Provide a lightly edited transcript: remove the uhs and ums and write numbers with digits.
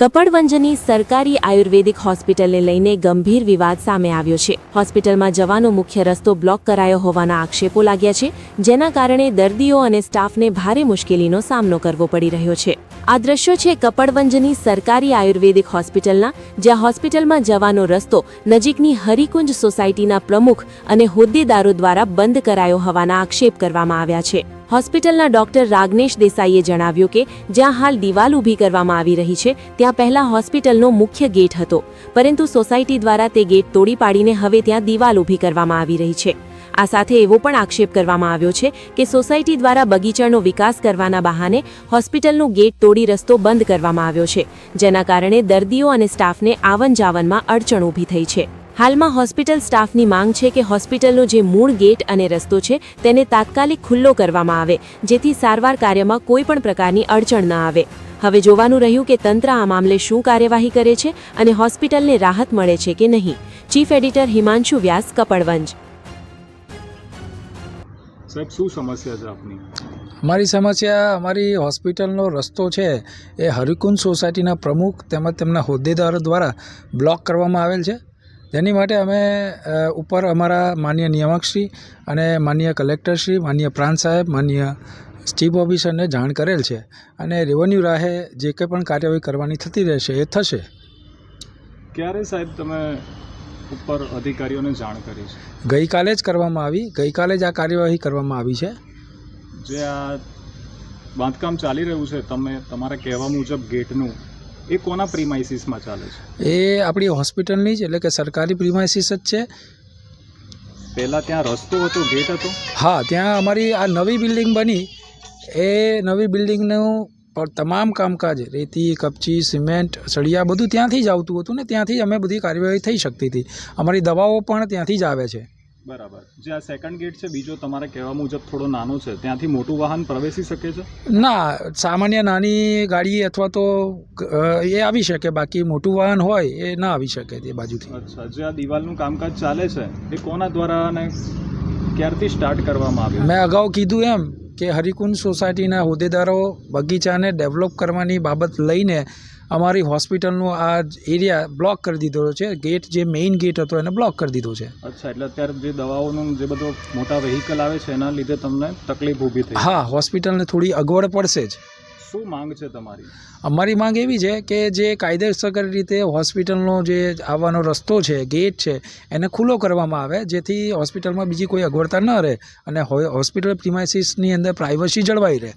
કપડવંજની સરકારી આયુર્વેદિક હોસ્પિટલને લઈને ગંભીર વિવાદ સામે આવ્યો છે। હોસ્પિટલમાં જવાનો મુખ્ય રસ્તો બ્લોક કરાયો હોવાના આક્ષેપો લાગ્યા છે, જેના કારણે દર્દીઓ અને સ્ટાફને ભારે મુશ્કેલીનો સામનો કરવો પડી રહ્યો છે। આ દ્રશ્યો છે કપડવંજની સરકારી આયુર્વેદિક હોસ્પિટલના, જ્યાં હોસ્પિટલમાં જવાનો રસ્તો નજીકની હરિકુંજ સોસાયટીના પ્રમુખ અને હોદ્દેદારો દ્વારા બંધ કરાયો હોવાના આક્ષેપ કરવામાં આવ્યા છે। હોસ્પિટલના ડોક્ટર રાગનેશ દેસાઈએ જણાવ્યું કે જ્યાં હાલ દિવાલ ઊભી કરવામાં આવી રહી છે, ત્યાં પહેલા હોસ્પિટલનો મુખ્ય ગેટ હતો, પરંતુ સોસાયટી દ્વારા તે ગેટ તોડી પાડીને હવે ત્યાં દિવાલ ઊભી કરવામાં આવી રહી છે। આ સાથે એવો પણ આક્ષેપ કરવામાં આવ્યો છે કે સોસાયટી દ્વારા બગીચાનો વિકાસ કરવાના બહાને હોસ્પિટલનો ગેટ તોડી રસ્તો બંધ કરવામાં આવ્યો છે, જેના કારણે દર્દીઓ અને સ્ટાફને આવન જાવનમાં અડચણ ઊભી થઈ છે। હાલમાં હોસ્પિટલ સ્ટાફની માંગ છે કે હોસ્પિટલનો જે મૂળ ગેટ અને રસ્તો છે તેને તાત્કાલિક ખુલ્લો કરવામાં આવે, જેથી સારવાર કાર્યમાં કોઈ પણ પ્રકારની અડચણ ન આવે। હવે જોવાનું રહ્યું કે તંત્ર આ મામલે શું કાર્યવાહી કરે છે અને હોસ્પિટલને રાહત મળે છે કે નહીં। ચીફ એડિટર હિમાંશુ વ્યાસ, કપડવંજ। સાહેબ, શું સમસ્યા છે આપની? અમારી સમસ્યા અમારી હોસ્પિટલનો રસ્તો છે એ હરિકુંજ સોસાયટીના પ્રમુખ તેમજ તેમના હોદ્દેદારો દ્વારા બ્લોક કરવામાં આવેલ છે, જેની માટે અમે ઉપર અમારા માનનીય નિયામકશ્રી અને માનનીય કલેક્ટરશ્રી, માનનીય પ્રાંત સાહેબ, માનનીય ચીફ ઓફિસરને જાણ કરેલ છે અને રેવન્યુ રાહે જે કંઈ પણ કાર્યવાહી કરવાની થતી રહેશે એ થશે। ક્યારે સાહેબ તમે ઉપર અધિકારીઓને જાણ કરી છે? ગઈકાલે જ કરવામાં આવી, ગઈકાલે જ આ કાર્યવાહી કરવામાં આવી છે। જે આ બાંધકામ ચાલી રહ્યું છે તમારા કહેવા મુજબ ગેટનું, એ કોના પ્રીમાઇસીસમાં ચાલે છે? એ આપણી હોસ્પિટલની જ, એટલે કે સરકારી પ્રીમાઇસીસ જ છે। પહેલાં ત્યાં રસ્તો હતો, ગેટ હતો? હા, ત્યાં અમારી આ નવી બિલ્ડિંગ બની, એ નવી બિલ્ડિંગનું તમામ કામકાજ રેતી, કપચી, સિમેન્ટ, સળિયા બધું ત્યાંથી જ આવતું હતું ને ત્યાંથી જ અમે બધી કાર્યવાહી થઈ શકતી હતી। અમારી દવાઓ પણ ત્યાંથી જ આવે છે। બરાબર। જે આ સેકન્ડ ગેટ છે બીજો, તમારા કહેવા મુજબ થોડો નાનો છે, ત્યાંથી મોટું વાહન પ્રવેશી શકે છે? ના, સામાન્ય નાની ગાડી અથવા તો એ આવી શકે, બાકી મોટું વાહન હોય એ ના આવી શકે તે બાજુથી। અચ્છા, જે આ દિવાલનું કામકાજ ચાલે છે એ કોના દ્વારા અને ક્યારથી સ્ટાર્ટ કરવામાં આવ્યું? મેં અગાઉ કીધું એમ કે હરિકુંજ સોસાયટીના હોદ્દેદારો બગીચાને ડેવલપ કરવાની બાબત લઈને અમારી હોસ્પિટલનો આ એરિયા બ્લોક કરી દીધો છે। ગેટ જે મેઇન ગેટ હતો એને બ્લોક કરી દીધો છે। અચ્છા, એટલે અત્યારે જે દવાઓનું જે બધો મોટા વ્હીકલ આવે છે એના લીધે તમને તકલીફ ઊભી થઈ? હા, હોસ્પિટલને થોડી અગવડ પડશે જ। શું માંગ છે તમારી? અમારી માંગ એવી છે કે જે કાયદેસર રીતે હોસ્પિટલનો જે આવવાનો રસ્તો છે, ગેટ છે, એને ખુલ્લો કરવામાં આવે, જેથી હોસ્પિટલમાં બીજી કોઈ અગવડતા ન રહે અને હોસ્પિટલ પ્રિમાઇસીસની અંદર પ્રાઇવસી જળવાઈ રહે।